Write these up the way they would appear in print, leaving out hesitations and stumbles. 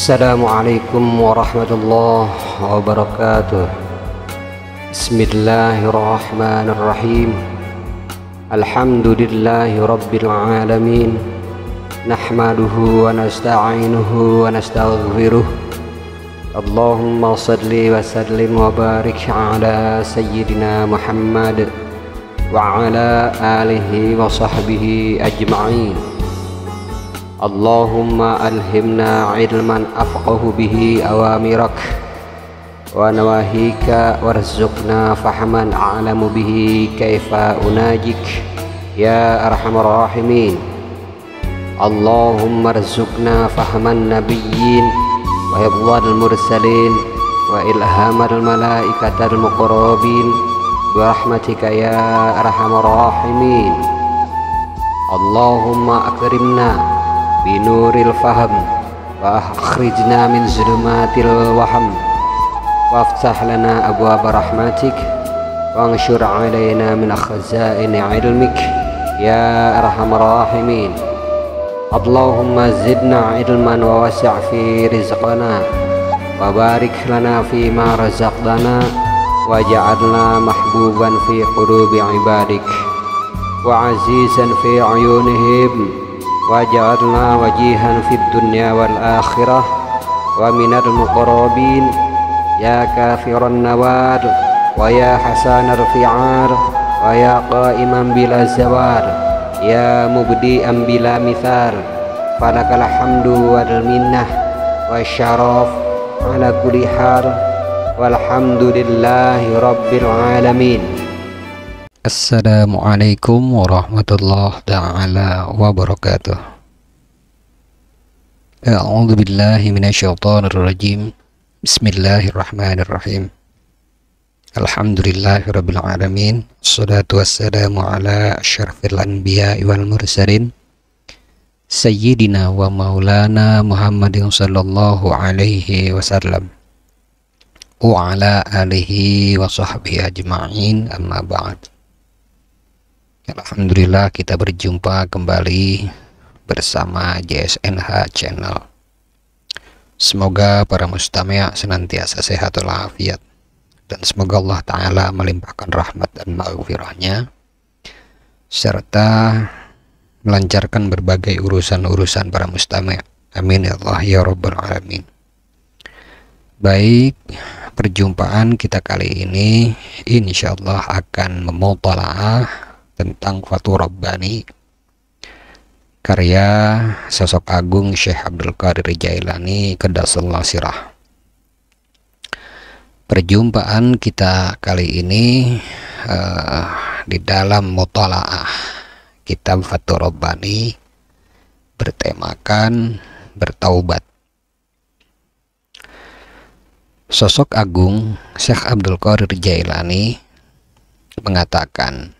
Assalamualaikum warahmatullahi wabarakatuh. Bismillahirrahmanirrahim. Alhamdulillahi rabbil alamin. Nahmaduhu wa nasta'inuhu wa nastaghfiruh. Allahumma salli wa sallim wa barik ala sayyidina Muhammad wa ala alihi wa sahbihi ajma'in. Allahumma alhimna ilman afqahu bihi awamirak wa nawahika warzuqna fahman a'lamu bihi kaifa unajik ya arhamar rahimin. Allahumma arzuqna fahman nabiyyin wa hifdzal mursalin wa ilhamal malaikatal muqarrabin bi rahmatika ya arhamar rahimin. Allahumma akrimna binuril faham wa akhrijna min zulumatil waham waftah lana abwaab rahmatik wa anshur alaina min khazaini ilmik ya arhamar rahimin. Allahumma zidna ilman wa wasi' fi rizqana wa barik lana fi ma razaqtana waj'alna mahbuban fi qulubi ibadik wa azizan fi ayunihim waj'alna wajihan fid dunya wal akhirah wa minal muqarrabin ya kafiran nawar wa ya hasanar fi'ar wa ya qa'iman bila zawar ya mubdi'an bila mithal falakal hamdu wal minnah wa syaraf ala kulli hal walhamdulillahi rabbil alamin. Assalamualaikum warahmatullahi ta'ala wabarakatuh. A'udzu billahi minasyaitonir rajim. Bismillahirrahmanirrahim. Alhamdulillahirabbil alamin. Wassalatu wassalamu ala asyrafil anbiya'i wal mursalin sayyidina wa maulana Muhammadin sallallahu alaihi wasallam wa ala alihi wa sahbihi ajma'in, amma ba'd. Alhamdulillah, kita berjumpa kembali bersama JSNH Channel. Semoga para mustami' senantiasa sehat walafiat, dan semoga Allah Ta'ala melimpahkan rahmat dan maghfirahnya serta melancarkan berbagai urusan-urusan para mustami'. Amin ya Allah ya Rabbal Alamin. Baik, perjumpaan kita kali ini insyaallah akan memutalaah tentang Fathur Rabbani karya sosok agung Syekh Abdul Qadir Jailani Qaddasallahu sirah. Perjumpaan kita kali ini di dalam mutalaah kitab Fathur Rabbani bertemakan bertaubat. Sosok agung Syekh Abdul Qadir Jailani mengatakan,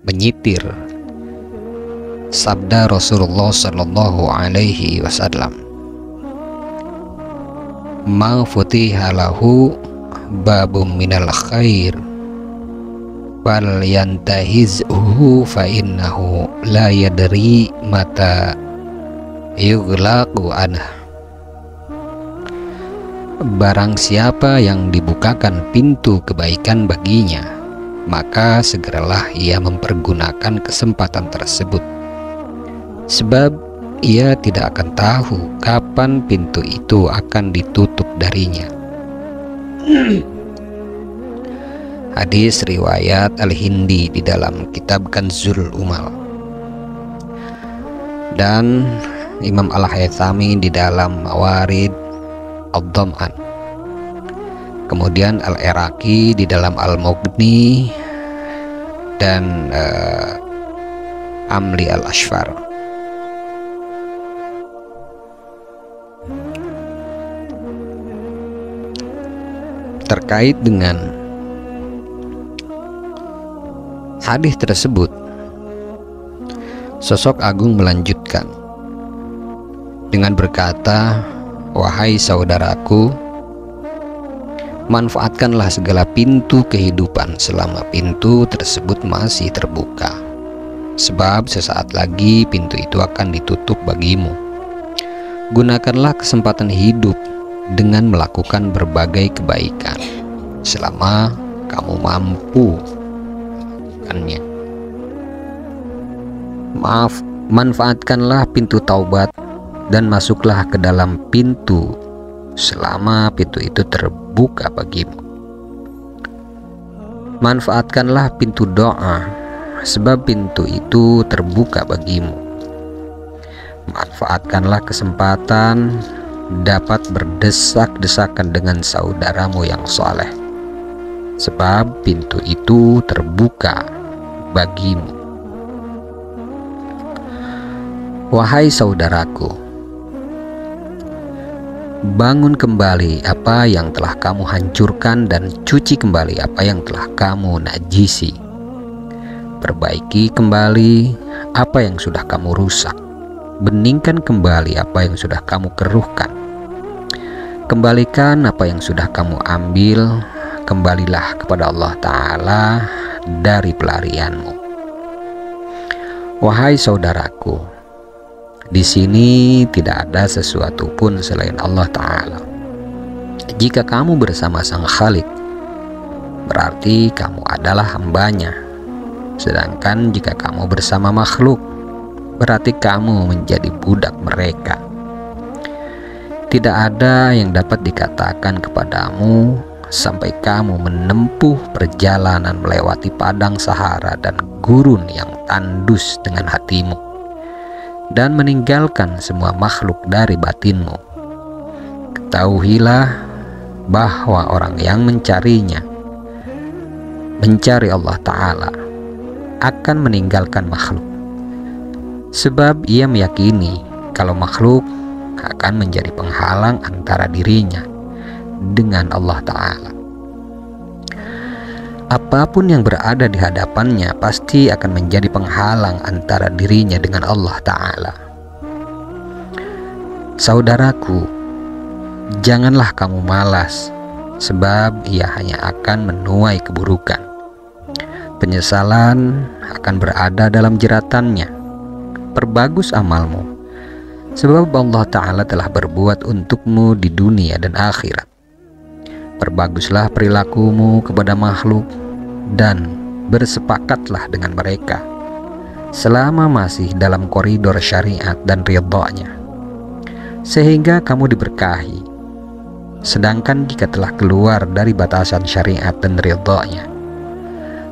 menyitir sabda Rasulullah sallallahu alaihi wasallam, ma futiha lahu babum minal khair wal yantahizhu fa innahu la yadri mata yughlaqu anhu. Barang siapa yang dibukakan pintu kebaikan baginya, maka segeralah ia mempergunakan kesempatan tersebut, sebab ia tidak akan tahu kapan pintu itu akan ditutup darinya. Hadis riwayat Al-Hindi di dalam kitab Kanzul Umal, dan Imam Al-Haythami di dalam Mawarid Ad-Dham'an, kemudian Al-Iraqi di dalam Al-Mughni, dan Amli Al-Ashfar. Terkait dengan hadis tersebut, sosok agung melanjutkan dengan berkata, wahai saudaraku, manfaatkanlah segala pintu kehidupan selama pintu tersebut masih terbuka, sebab sesaat lagi pintu itu akan ditutup bagimu. Gunakanlah kesempatan hidup dengan melakukan berbagai kebaikan selama kamu mampu melakukannya. Manfaatkanlah pintu taubat dan masuklah ke dalam pintu selama pintu itu terbuka bagimu. Manfaatkanlah pintu doa sebab pintu itu terbuka bagimu. Manfaatkanlah kesempatan dapat berdesak-desakan dengan saudaramu yang soleh, sebab pintu itu terbuka bagimu. Wahai saudaraku, bangun kembali apa yang telah kamu hancurkan dan cuci kembali apa yang telah kamu najisi. Perbaiki kembali apa yang sudah kamu rusak. Beningkan kembali apa yang sudah kamu keruhkan. Kembalikan apa yang sudah kamu ambil. Kembalilah kepada Allah Ta'ala dari pelarianmu. Wahai saudaraku, di sini tidak ada sesuatu pun selain Allah Ta'ala. Jika kamu bersama Sang Khalik, berarti kamu adalah hambanya. Sedangkan jika kamu bersama makhluk, berarti kamu menjadi budak mereka. Tidak ada yang dapat dikatakan kepadamu sampai kamu menempuh perjalanan melewati padang Sahara dan gurun yang tandus dengan hatimu, dan meninggalkan semua makhluk dari batinmu. Ketahuilah bahwa orang yang mencari Allah Ta'ala akan meninggalkan makhluk, sebab ia meyakini kalau makhluk akan menjadi penghalang antara dirinya dengan Allah Ta'ala. Apapun yang berada di hadapannya pasti akan menjadi penghalang antara dirinya dengan Allah Ta'ala. Saudaraku, janganlah kamu malas, sebab ia hanya akan menuai keburukan. Penyesalan akan berada dalam jeratannya. Perbagus amalmu, sebab Allah Ta'ala telah berbuat untukmu di dunia dan akhirat. Perbaguslah perilakumu kepada makhluk dan bersepakatlah dengan mereka selama masih dalam koridor syariat dan ridha-Nya, sehingga kamu diberkahi. Sedangkan jika telah keluar dari batasan syariat dan ridha-Nya,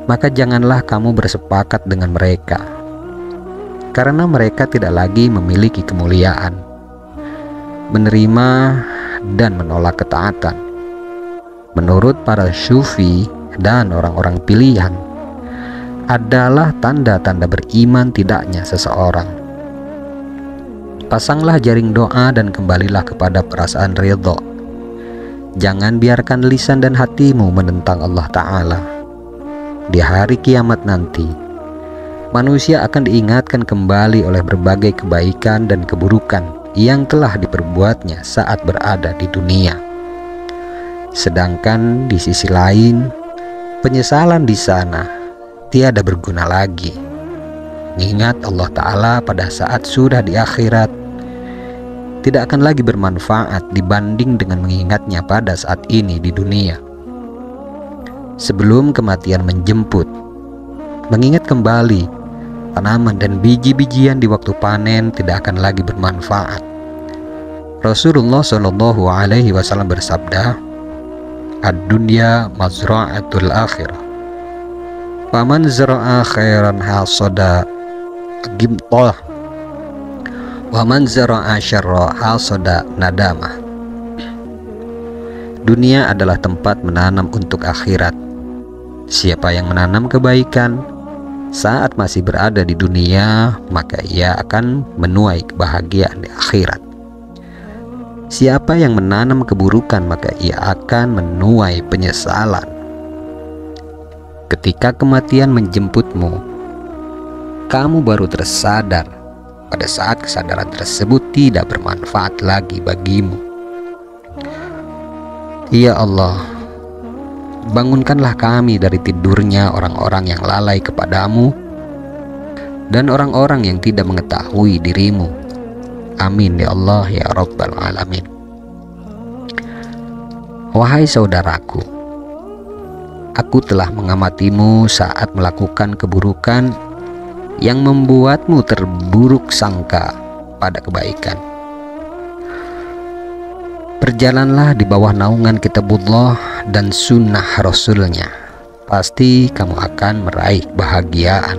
maka janganlah kamu bersepakat dengan mereka, karena mereka tidak lagi memiliki kemuliaan, menerima dan menolak ketaatan. Menurut para sufi dan orang-orang pilihan, adalah tanda-tanda beriman tidaknya seseorang. Pasanglah jaring doa dan kembalilah kepada perasaan ridha. Jangan biarkan lisan dan hatimu menentang Allah Ta'ala. Di hari kiamat nanti, manusia akan diingatkan kembali oleh berbagai kebaikan dan keburukan yang telah diperbuatnya saat berada di dunia. Sedangkan di sisi lain, penyesalan di sana tiada berguna lagi. Mengingat Allah Ta'ala pada saat sudah di akhirat tidak akan lagi bermanfaat dibanding dengan mengingatnya pada saat ini di dunia. Sebelum kematian menjemput, mengingat kembali tanaman dan biji-bijian di waktu panen tidak akan lagi bermanfaat. Rasulullah SAW bersabda, "Ad-dunya mazra'atul akhirah. Faman zara'a khairan hasada gimtah. Waman zara'a syarra hasada nadamah." Dunia adalah tempat menanam untuk akhirat. Siapa yang menanam kebaikan saat masih berada di dunia, maka ia akan menuai kebahagiaan di akhirat. Siapa yang menanam keburukan, maka ia akan menuai penyesalan. Ketika kematian menjemputmu, kamu baru tersadar pada saat kesadaran tersebut tidak bermanfaat lagi bagimu. Ya Allah, bangunkanlah kami dari tidurnya orang-orang yang lalai kepadamu dan orang-orang yang tidak mengetahui dirimu, Amin ya Allah ya Rabbal Alamin. Wahai saudaraku, aku telah mengamatimu saat melakukan keburukan yang membuatmu terburuk sangka pada kebaikan. Berjalanlah di bawah naungan kitabullah dan sunnah Rasulnya, pasti kamu akan meraih kebahagiaan.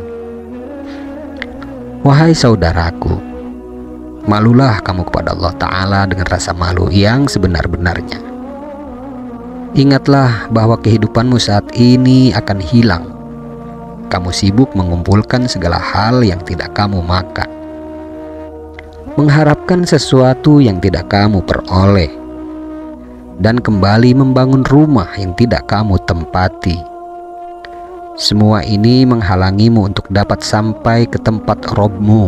Wahai saudaraku, malulah kamu kepada Allah Ta'ala dengan rasa malu yang sebenar-benarnya. Ingatlah bahwa kehidupanmu saat ini akan hilang. Kamu sibuk mengumpulkan segala hal yang tidak kamu makan, mengharapkan sesuatu yang tidak kamu peroleh, dan kembali membangun rumah yang tidak kamu tempati. Semua ini menghalangimu untuk dapat sampai ke tempat Robmu.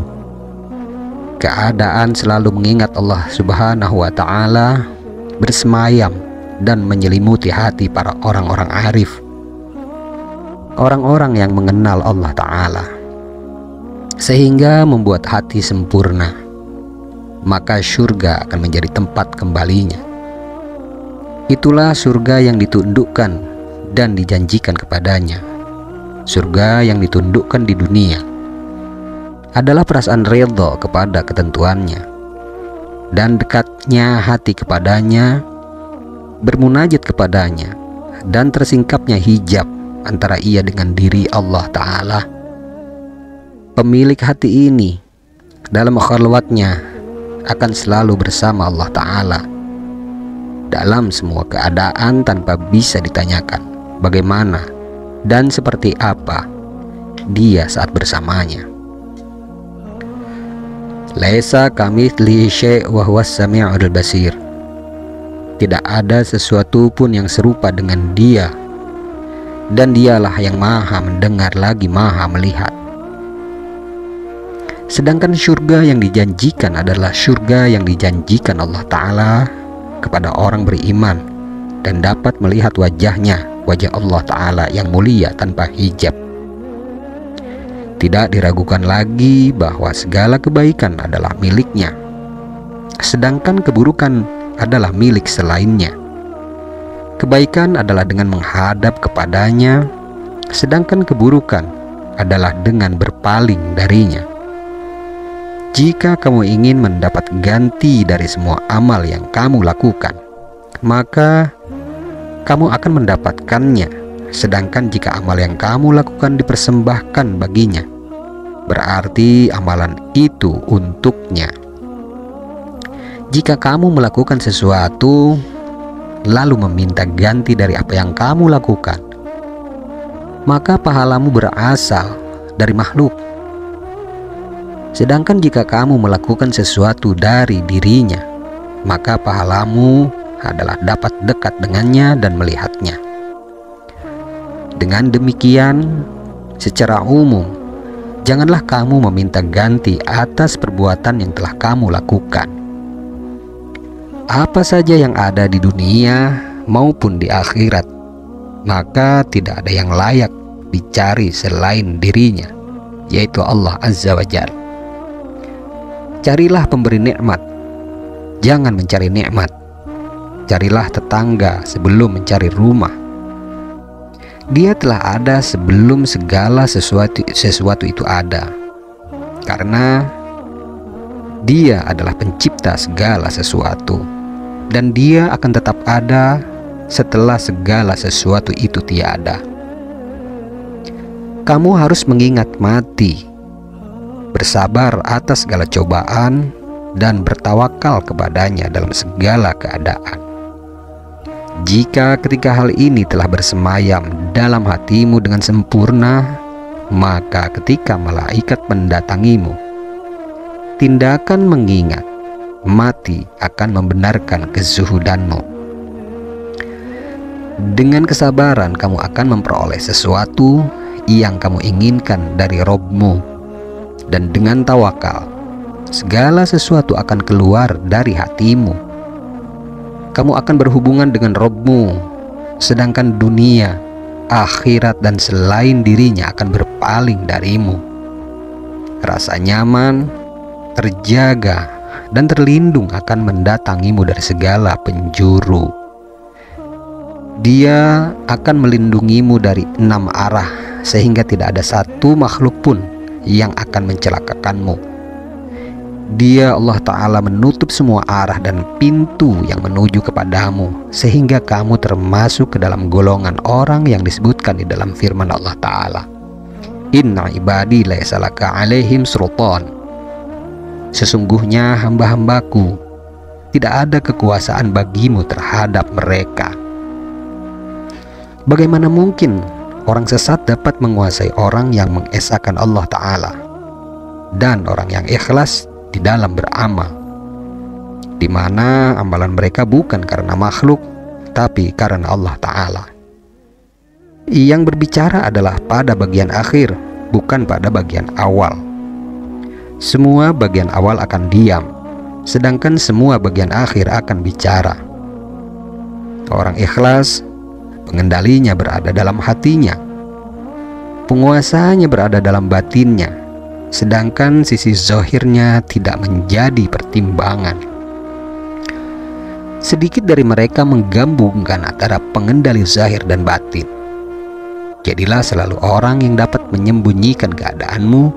Keadaan selalu mengingat Allah Subhanahu wa Ta'ala bersemayam dan menyelimuti hati para orang-orang arif, orang-orang yang mengenal Allah Ta'ala, sehingga membuat hati sempurna. Maka surga akan menjadi tempat kembalinya. Itulah surga yang ditundukkan dan dijanjikan kepadanya. Surga yang ditundukkan di dunia adalah perasaan ridha kepada ketentuannya dan dekatnya hati kepadanya, bermunajat kepadanya, dan tersingkapnya hijab antara ia dengan diri Allah Ta'ala. Pemilik hati ini dalam khalwatnya akan selalu bersama Allah Ta'ala dalam semua keadaan tanpa bisa ditanyakan bagaimana dan seperti apa dia saat bersamanya. Laisa kamitslihi syai' wa huwas sami'ul basir. Tidak ada sesuatu pun yang serupa dengan dia, dan dialah yang maha mendengar lagi maha melihat. Sedangkan surga yang dijanjikan adalah surga yang dijanjikan Allah Ta'ala kepada orang beriman dan dapat melihat wajahnya, wajah Allah Ta'ala yang mulia tanpa hijab. Tidak diragukan lagi bahwa segala kebaikan adalah miliknya, sedangkan keburukan adalah milik selainnya. Kebaikan adalah dengan menghadap kepadanya, sedangkan keburukan adalah dengan berpaling darinya. Jika kamu ingin mendapat ganti dari semua amal yang kamu lakukan, maka kamu akan mendapatkannya. Sedangkan jika amal yang kamu lakukan dipersembahkan baginya, berarti amalan itu untuknya. Jika kamu melakukan sesuatu lalu meminta ganti dari apa yang kamu lakukan, maka pahalamu berasal dari makhluk. Sedangkan jika kamu melakukan sesuatu dari dirinya, maka pahalamu adalah dapat dekat dengannya dan melihatnya. Dengan demikian, secara umum, janganlah kamu meminta ganti atas perbuatan yang telah kamu lakukan. Apa saja yang ada di dunia maupun di akhirat, maka tidak ada yang layak dicari selain dirinya, yaitu Allah Azza wa Jalla. Carilah pemberi nikmat, jangan mencari nikmat. Carilah tetangga sebelum mencari rumah. Dia telah ada sebelum segala sesuatu itu ada, karena Dia adalah pencipta segala sesuatu, dan Dia akan tetap ada setelah segala sesuatu itu tiada. Kamu harus mengingat mati, bersabar atas segala cobaan, dan bertawakal kepadanya dalam segala keadaan. Jika ketika hal ini telah bersemayam dalam hatimu dengan sempurna, maka ketika malaikat mendatangimu, tindakan mengingat mati akan membenarkan kezuhudanmu. Dengan kesabaran kamu akan memperoleh sesuatu yang kamu inginkan dari Robmu, dan dengan tawakal segala sesuatu akan keluar dari hatimu. Kamu akan berhubungan dengan Robmu, sedangkan dunia, akhirat, dan selain dirinya akan berpaling darimu. Rasa nyaman, terjaga, dan terlindung akan mendatangimu dari segala penjuru. Dia akan melindungimu dari 6 arah, sehingga tidak ada satu makhluk pun yang akan mencelakakanmu. Dia Allah Ta'ala menutup semua arah dan pintu yang menuju kepadamu, sehingga kamu termasuk ke dalam golongan orang yang disebutkan di dalam firman Allah Ta'ala, Inna ibadi laisa laka alaihim sultan. Sesungguhnya hamba-hambaku, tidak ada kekuasaan bagimu terhadap mereka. Bagaimana mungkin orang sesat dapat menguasai orang yang mengesahkan Allah Ta'ala dan orang yang ikhlas di dalam beramal, di mana amalan mereka bukan karena makhluk tapi karena Allah Ta'ala. Yang berbicara adalah pada bagian akhir, bukan pada bagian awal. Semua bagian awal akan diam, sedangkan semua bagian akhir akan bicara. Orang ikhlas, pengendalinya berada dalam hatinya, penguasanya berada dalam batinnya, sedangkan sisi zahirnya tidak menjadi pertimbangan. Sedikit dari mereka menggabungkan antara pengendali zahir dan batin. Jadilah selalu orang yang dapat menyembunyikan keadaanmu,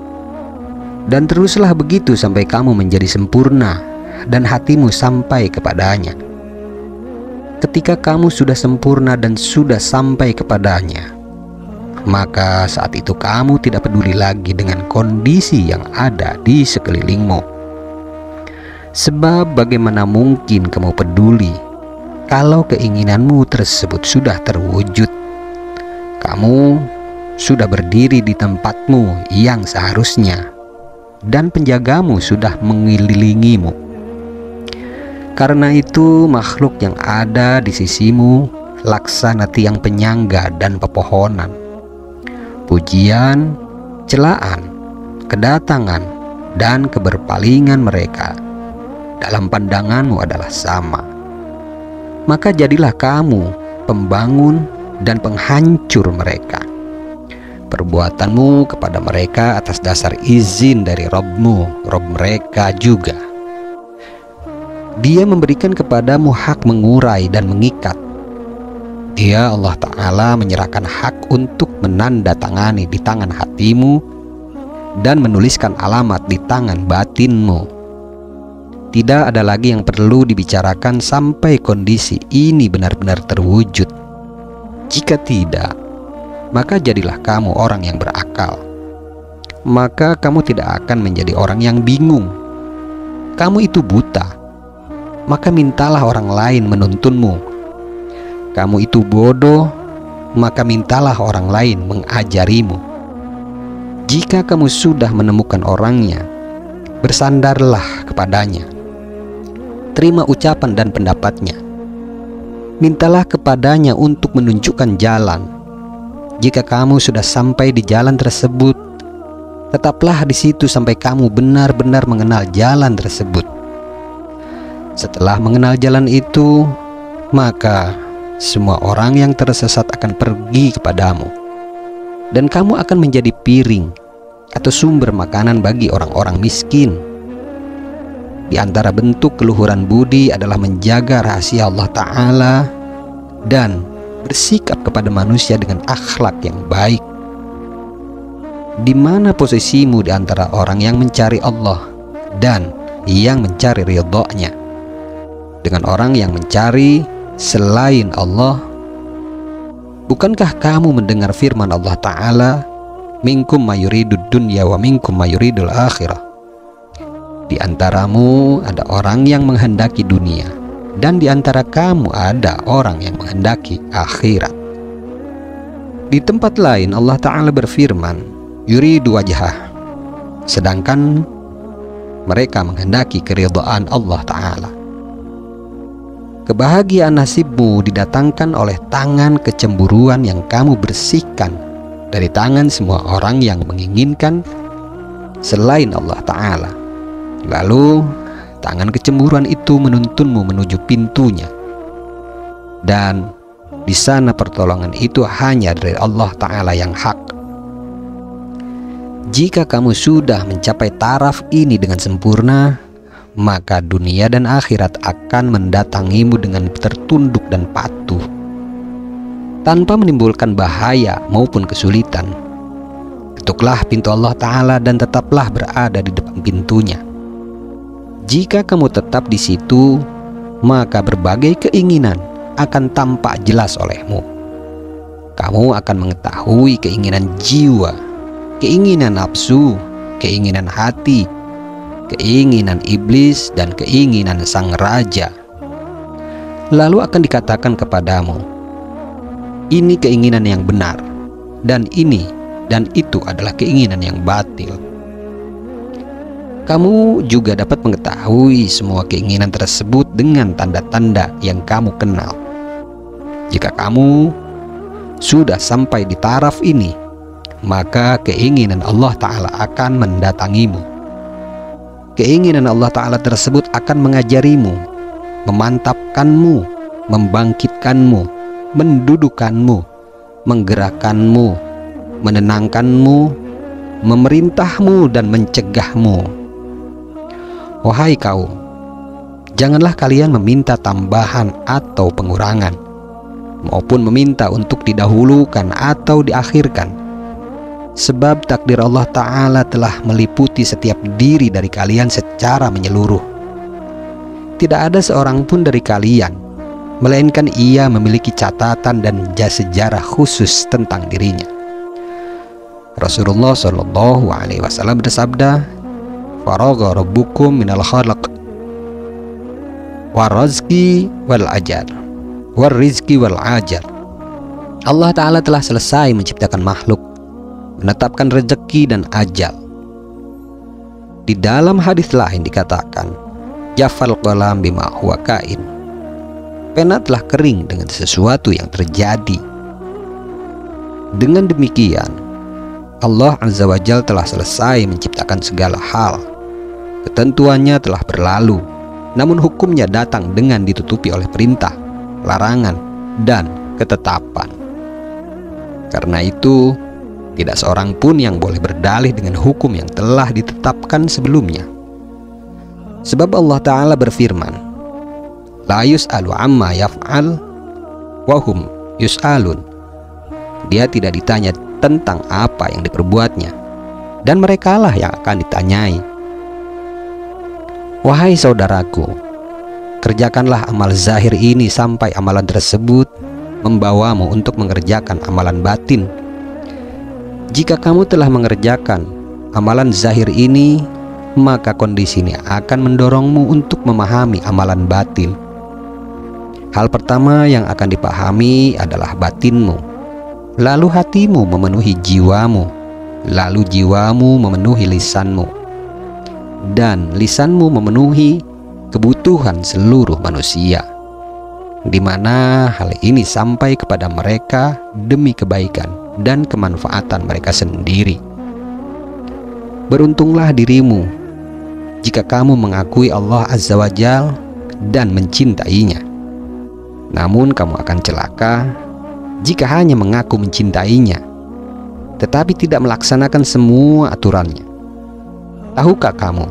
dan teruslah begitu sampai kamu menjadi sempurna dan hatimu sampai kepadanya. Ketika kamu sudah sempurna dan sudah sampai kepadanya, maka saat itu kamu tidak peduli lagi dengan kondisi yang ada di sekelilingmu. Sebab bagaimana mungkin kamu peduli kalau keinginanmu tersebut sudah terwujud? Kamu sudah berdiri di tempatmu yang seharusnya, dan penjagamu sudah mengelilingimu. Karena itu makhluk yang ada di sisimu laksana tiang penyangga dan pepohonan. Pujian, celaan, kedatangan, dan keberpalingan mereka dalam pandanganmu adalah sama. Maka jadilah kamu pembangun dan penghancur mereka. Perbuatanmu kepada mereka atas dasar izin dari Rabbmu, Rabb mereka juga. Dia memberikan kepadamu hak mengurai dan mengikat. Dia Allah Ta'ala menyerahkan hak untuk menandatangani di tangan hatimu dan menuliskan alamat di tangan batinmu. Tidak ada lagi yang perlu dibicarakan sampai kondisi ini benar-benar terwujud. Jika tidak, maka jadilah kamu orang yang berakal. Maka kamu tidak akan menjadi orang yang bingung. Kamu itu buta, maka mintalah orang lain menuntunmu. Kamu itu bodoh, maka mintalah orang lain mengajarimu. Jika kamu sudah menemukan orangnya, bersandarlah kepadanya. Terima ucapan dan pendapatnya. Mintalah kepadanya untuk menunjukkan jalan. Jika kamu sudah sampai di jalan tersebut, tetaplah di situ sampai kamu benar-benar mengenal jalan tersebut. Setelah mengenal jalan itu, maka semua orang yang tersesat akan pergi kepadamu, dan kamu akan menjadi piring atau sumber makanan bagi orang-orang miskin. Di antara bentuk keluhuran budi adalah menjaga rahasia Allah Ta'ala dan bersikap kepada manusia dengan akhlak yang baik. Di mana posisimu di antara orang yang mencari Allah dan yang mencari ridha-Nya? Dengan orang yang mencari selain Allah? Bukankah kamu mendengar firman Allah Ta'ala, minkum mayuridud dunya wa minkum mayuridul akhirah? Di antaramu ada orang yang menghendaki dunia, dan di antara kamu ada orang yang menghendaki akhirat. Di tempat lain Allah Ta'ala berfirman, yuridu wajhah, sedangkan mereka menghendaki keridhaan Allah Ta'ala. Kebahagiaan nasibmu didatangkan oleh tangan kecemburuan yang kamu bersihkan dari tangan semua orang yang menginginkan selain Allah Ta'ala. Lalu tangan kecemburuan itu menuntunmu menuju pintunya, dan di sana pertolongan itu hanya dari Allah Ta'ala yang hak. Jika kamu sudah mencapai taraf ini dengan sempurna, maka dunia dan akhirat akan mendatangimu dengan tertunduk dan patuh, tanpa menimbulkan bahaya maupun kesulitan. Ketuklah pintu Allah Ta'ala dan tetaplah berada di depan pintunya. Jika kamu tetap di situ, maka berbagai keinginan akan tampak jelas olehmu. Kamu akan mengetahui keinginan jiwa, keinginan nafsu, keinginan hati, keinginan iblis, dan keinginan sang raja. Lalu akan dikatakan kepadamu, ini keinginan yang benar, dan ini dan itu adalah keinginan yang batil. Kamu juga dapat mengetahui semua keinginan tersebut dengan tanda-tanda yang kamu kenal. Jika kamu sudah sampai di taraf ini, maka keinginan Allah Ta'ala akan mendatangimu. Keinginan Allah Ta'ala tersebut akan mengajarimu, memantapkanmu, membangkitkanmu, mendudukkanmu, menggerakkanmu, menenangkanmu, memerintahmu, dan mencegahmu. Wahai kaum, janganlah kalian meminta tambahan atau pengurangan, maupun meminta untuk didahulukan atau diakhirkan, sebab takdir Allah Ta'ala telah meliputi setiap diri dari kalian secara menyeluruh. Tidak ada seorang pun dari kalian, melainkan ia memiliki catatan dan sejarah khusus tentang dirinya. Rasulullah Shallallahu Alaihi Wasallam bersabda, "Faragha rabbukum minal khalaq warizqi wal ajar warizqi wal ajar." Allah Ta'ala telah selesai menciptakan makhluk, menetapkan rezeki dan ajal. Di dalam hadis lain dikatakan, "Jafal qalam bima huwa kain." Pena telah kering dengan sesuatu yang terjadi. Dengan demikian, Allah Azza wa Jalla telah selesai menciptakan segala hal. Ketentuannya telah berlalu, namun hukumnya datang dengan ditutupi oleh perintah, larangan, dan ketetapan. Karena itu, tidak seorang pun yang boleh berdalih dengan hukum yang telah ditetapkan sebelumnya. Sebab Allah Ta'ala berfirman, "La yus'alu amma yaf'al wa hum yus'alun." Dia tidak ditanya tentang apa yang diperbuatnya, dan merekalah yang akan ditanyai. Wahai saudaraku, kerjakanlah amal zahir ini sampai amalan tersebut membawamu untuk mengerjakan amalan batin. Jika kamu telah mengerjakan amalan zahir ini, maka kondisi ini akan mendorongmu untuk memahami amalan batin. Hal pertama yang akan dipahami adalah batinmu, lalu hatimu memenuhi jiwamu, lalu jiwamu memenuhi lisanmu, dan lisanmu memenuhi kebutuhan seluruh manusia, di mana hal ini sampai kepada mereka demi kebaikan dan kemanfaatan mereka sendiri. Beruntunglah dirimu jika kamu mengakui Allah Azza wa Jalla dan mencintainya. Namun kamu akan celaka jika hanya mengaku mencintainya, tetapi tidak melaksanakan semua aturannya. Tahukah kamu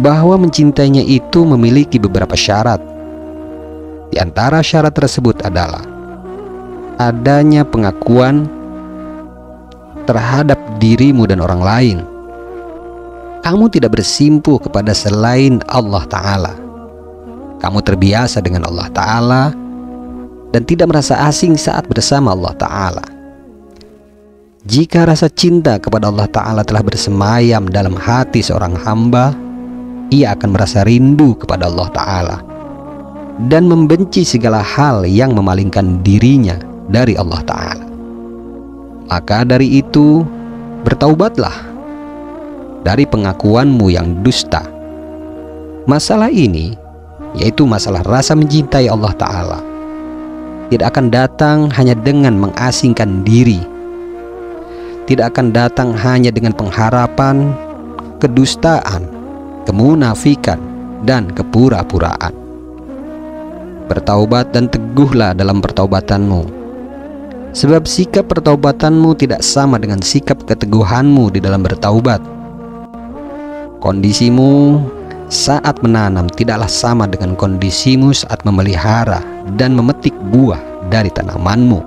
bahwa mencintainya itu memiliki beberapa syarat? Di antara syarat tersebut adalah adanya pengakuan terhadap dirimu dan orang lain. Kamu tidak bersimpuh kepada selain Allah Ta'ala. Kamu terbiasa dengan Allah Ta'ala dan tidak merasa asing saat bersama Allah Ta'ala. Jika rasa cinta kepada Allah Ta'ala telah bersemayam dalam hati seorang hamba, ia akan merasa rindu kepada Allah Ta'ala dan membenci segala hal yang memalingkan dirinya dari Allah Ta'ala. Maka dari itu, bertaubatlah dari pengakuanmu yang dusta. Masalah ini, yaitu masalah rasa mencintai Allah Ta'ala, tidak akan datang hanya dengan mengasingkan diri, tidak akan datang hanya dengan pengharapan, kedustaan, kemunafikan, dan kepura-puraan. Bertaubat dan teguhlah dalam pertaubatanmu, sebab sikap pertaubatanmu tidak sama dengan sikap keteguhanmu di dalam bertaubat. Kondisimu saat menanam tidaklah sama dengan kondisimu saat memelihara dan memetik buah dari tanamanmu.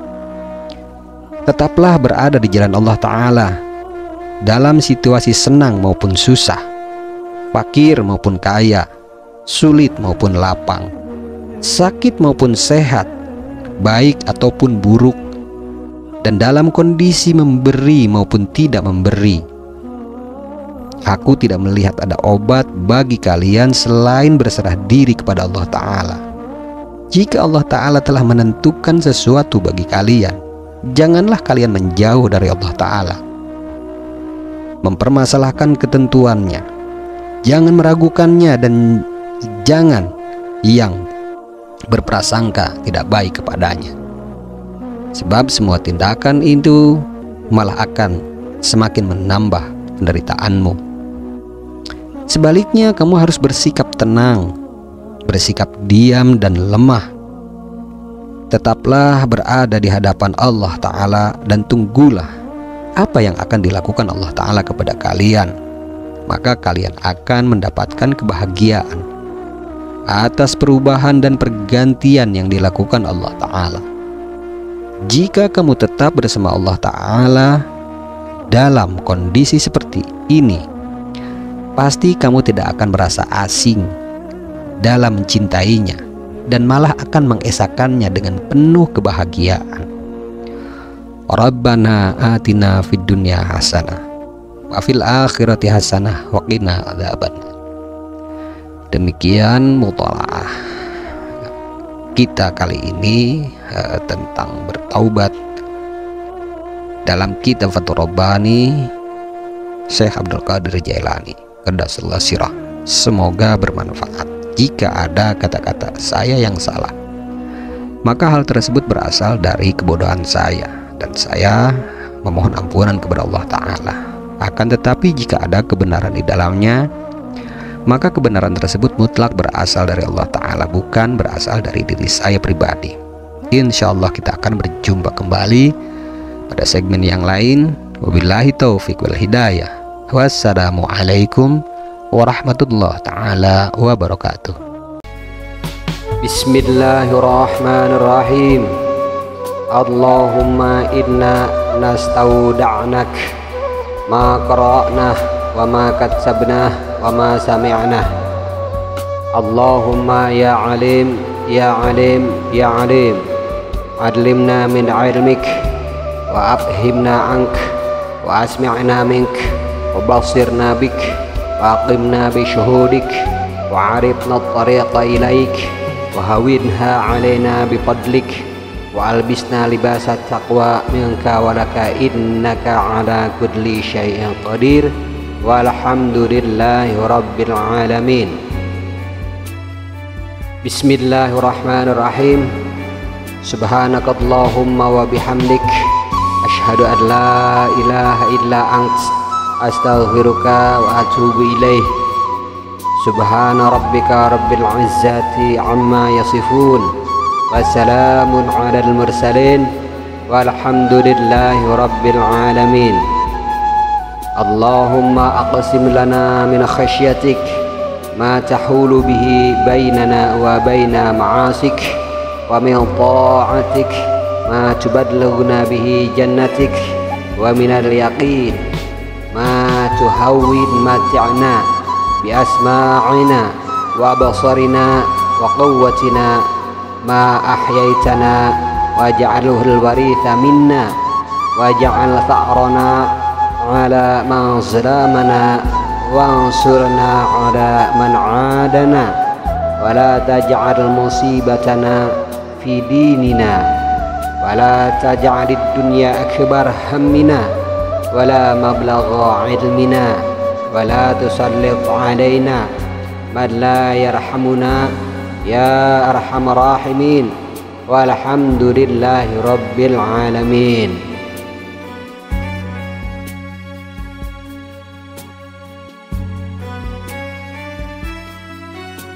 Tetaplah berada di jalan Allah Ta'ala dalam situasi senang maupun susah, fakir maupun kaya, sulit maupun lapang, sakit maupun sehat, baik ataupun buruk, dan dalam kondisi memberi maupun tidak memberi. Aku tidak melihat ada obat bagi kalian selain berserah diri kepada Allah Ta'ala. Jika Allah Ta'ala telah menentukan sesuatu bagi kalian, janganlah kalian menjauh dari Allah Ta'ala, mempermasalahkan ketentuannya. Jangan meragukannya dan jangan yang berprasangka tidak baik kepadanya, sebab semua tindakan itu malah akan semakin menambah penderitaanmu. Sebaliknya, kamu harus bersikap tenang, bersikap diam dan lemah. Tetaplah berada di hadapan Allah Ta'ala dan tunggulah apa yang akan dilakukan Allah Ta'ala kepada kalian. Maka kalian akan mendapatkan kebahagiaan atas perubahan dan pergantian yang dilakukan Allah Ta'ala. Jika kamu tetap bersama Allah Ta'ala dalam kondisi seperti ini, pasti kamu tidak akan merasa asing dalam mencintainya dan malah akan mengesahkannya dengan penuh kebahagiaan. Rabbana atina fid dunya hasanah wa fil akhirati hasanah wa qina adzabannar. Demikian mutalaah kita kali ini tentang bertaubat dalam kitab Fathur Rabbani Syekh Abdul Qadir Jailani Qaddasallahu sirah. Semoga bermanfaat. Jika ada kata-kata saya yang salah, maka hal tersebut berasal dari kebodohan saya, dan saya memohon ampunan kepada Allah Ta'ala. Akan tetapi jika ada kebenaran di dalamnya, maka kebenaran tersebut mutlak berasal dari Allah Ta'ala, bukan berasal dari diri saya pribadi. Insya Allah kita akan berjumpa kembali pada segmen yang lain. Wabillahi taufiq wal hidayah. Wassalamualaikum warahmatullahi ta'ala wabarakatuh. Bismillahirrahmanirrahim. Allahumma inna nastauda'nak ma qara'nah wa ma katsabnah wa ma sami'nah. Allahumma ya alim ya alim ya alim, adlimna min ilmik wa afhimna ank wa asmi'na mink wa basirna bik wa aqimna bi syuhudik wa arifna at-tariqa ilaik wa hawinha alaina bi fadlik wa albisna libasat taqwa minka wa laka innaka ala kulli syai'in qadir walhamdulillahi rabbil alamin. Bismillahirrahmanirrahim. Subhanakallahumma wa bihamdik asyhadu an la ilaha illa ant astaghfiruka wa atubu ilaih. Subhana rabbika rabbil izzati amma yasifun wa salamun alal mursalin walhamdulillahi rabbil alamin. Allahumma aqsim lana min khasyatik ma tahulu bihi bainana wa baina ma'asik wa min ta'atik ma tubadlaghuna bihi jannatik wa minal yaqin ma tuhawwin mati'na bi asma'ina wa basarina wa quwwatina ma ahyaitana waj'alhu al-waritha minna waj'al tha'rana ala man zalamana wansurna ala man 'adana wa la taj'al musibatana fi dinina wa la taj'alid dunya akbar hammina wa la mablagha ilmina wa la tusallit 'alaina man la yarhamuna ya arhamar rahimin walhamdulillahi rabbil alamin.